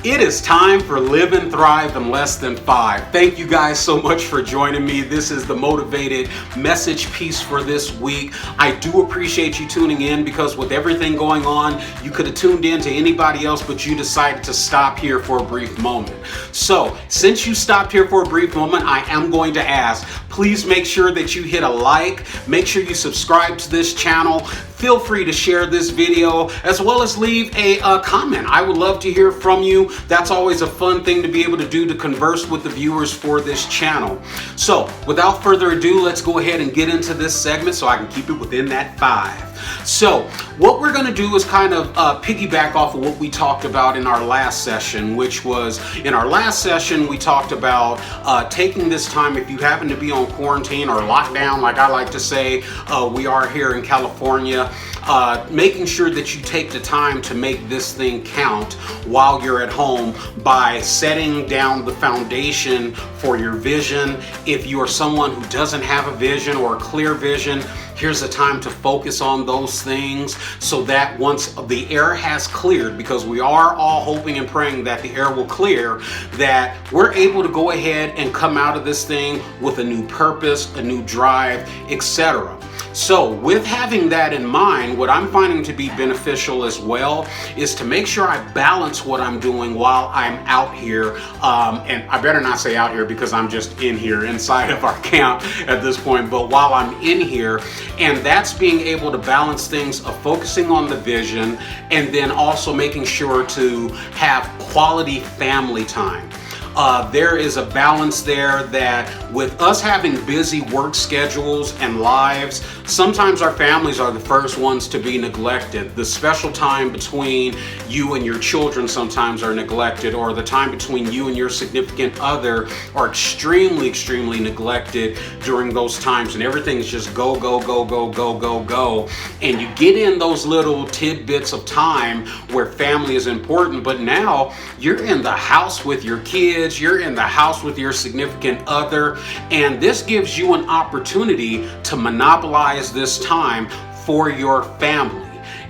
It is time for Live and Thrive in Less Than 5. Thank you guys so much for joining me. This is the motivated message piece for this week. I do appreciate you tuning in because with everything going on, you could have tuned in to anybody else, but you decided to stop here for a brief moment. So, since you stopped here for a brief moment, I am going to ask, please make sure that you hit a like, make sure you subscribe to this channel. Feel free to share this video as well as leave a comment. I would love to hear from you. That's always a fun thing to be able to do, to converse with the viewers for this channel. So without further ado, let's go ahead and get into this segment so I can keep it within that 5. So what we're going to do is kind of piggyback off of what we talked about in our last session, which was in our last session we talked about taking this time, if you happen to be on quarantine or lockdown, like I like to say, we are here in California, making sure that you take the time to make this thing count while you're at home by setting down the foundation for your vision. If you are someone who doesn't have a vision or a clear vision, here's a time to focus on those things so that once the air has cleared, because we are all hoping and praying that the air will clear, that we're able to go ahead and come out of this thing with a new purpose, a new drive, etc. So with having that in mind, what I'm finding to be beneficial as well is to make sure I balance what I'm doing while I'm out here. And I better not say out here because I'm just in here inside of our camp at this point, but while I'm in here, and that's being able to balance things of focusing on the vision and then also making sure to have quality family time. There is a balance there that with us having busy work schedules and lives, sometimes our families are the first ones to be neglected. The special time between you and your children sometimes are neglected, or the time between you and your significant other are extremely, extremely neglected during those times, and everything's just go, go, go, go, go, go, go. And you get in those little tidbits of time where family is important, but now you're in the house with your kids, you're in the house with your significant other, and this gives you an opportunity to monopolize this time for your family.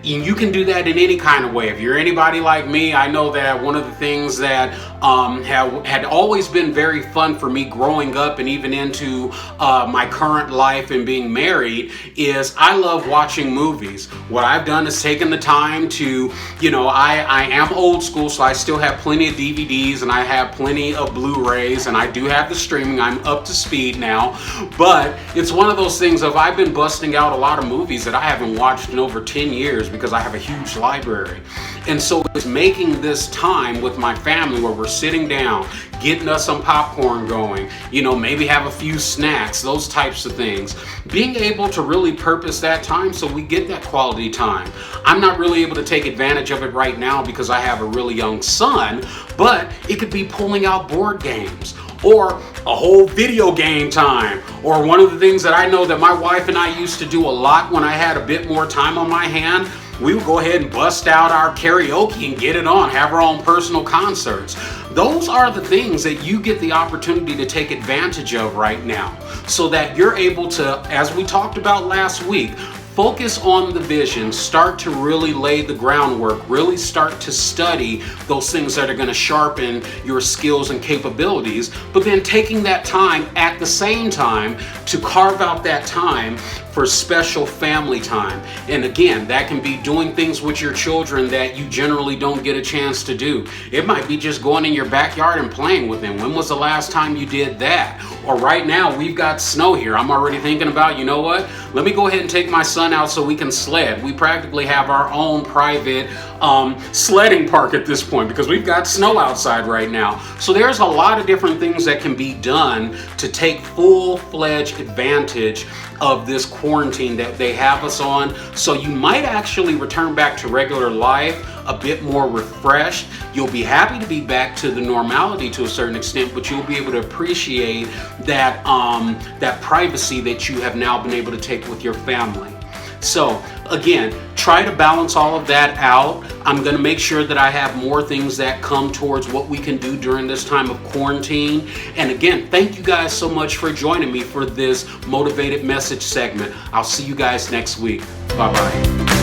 You can do that in any kind of way. If you're anybody like me, I know that one of the things that had always been very fun for me growing up and even into my current life and being married is I love watching movies. What I've done is taken the time to, I am old school, so I still have plenty of DVDs and I have plenty of Blu-rays and I do have the streaming. I'm up to speed now, but it's one of those things of I've been busting out a lot of movies that I haven't watched in over 10 years because I have a huge library. And so it's making this time with my family where we're sitting down, getting us some popcorn going, maybe have a few snacks, those types of things. Being able to really purpose that time so we get that quality time. I'm not really able to take advantage of it right now because I have a really young son, but it could be pulling out board games or a whole video game time. Or one of the things that I know that my wife and I used to do a lot when I had a bit more time on my hand, we would go ahead and bust out our karaoke and get it on, have our own personal concerts. Those are the things that you get the opportunity to take advantage of right now so that you're able to, as we talked about last week, focus on the vision, start to really lay the groundwork, really start to study those things that are going to sharpen your skills and capabilities, but then taking that time at the same time to carve out that time for special family time. And again, that can be doing things with your children that you generally don't get a chance to do. It might be just going in your backyard and playing with them. When was the last time you did that? Or right now, we've got snow here. I'm already thinking about, you know what? Let me go ahead and take my son out so we can sled. We practically have our own private sledding park at this point because we've got snow outside right now. So there's a lot of different things that can be done to take full-fledged advantage of this quarantine that they have us on. So you might actually return back to regular life a bit more refreshed. You'll be happy to be back to the normality to a certain extent, but you'll be able to appreciate that that privacy that you have now been able to take with your family. So again, try to balance all of that out. I'm going to make sure that I have more things that come towards what we can do during this time of quarantine. And again, thank you guys so much for joining me for this motivated message segment. I'll see you guys next week. Bye-bye.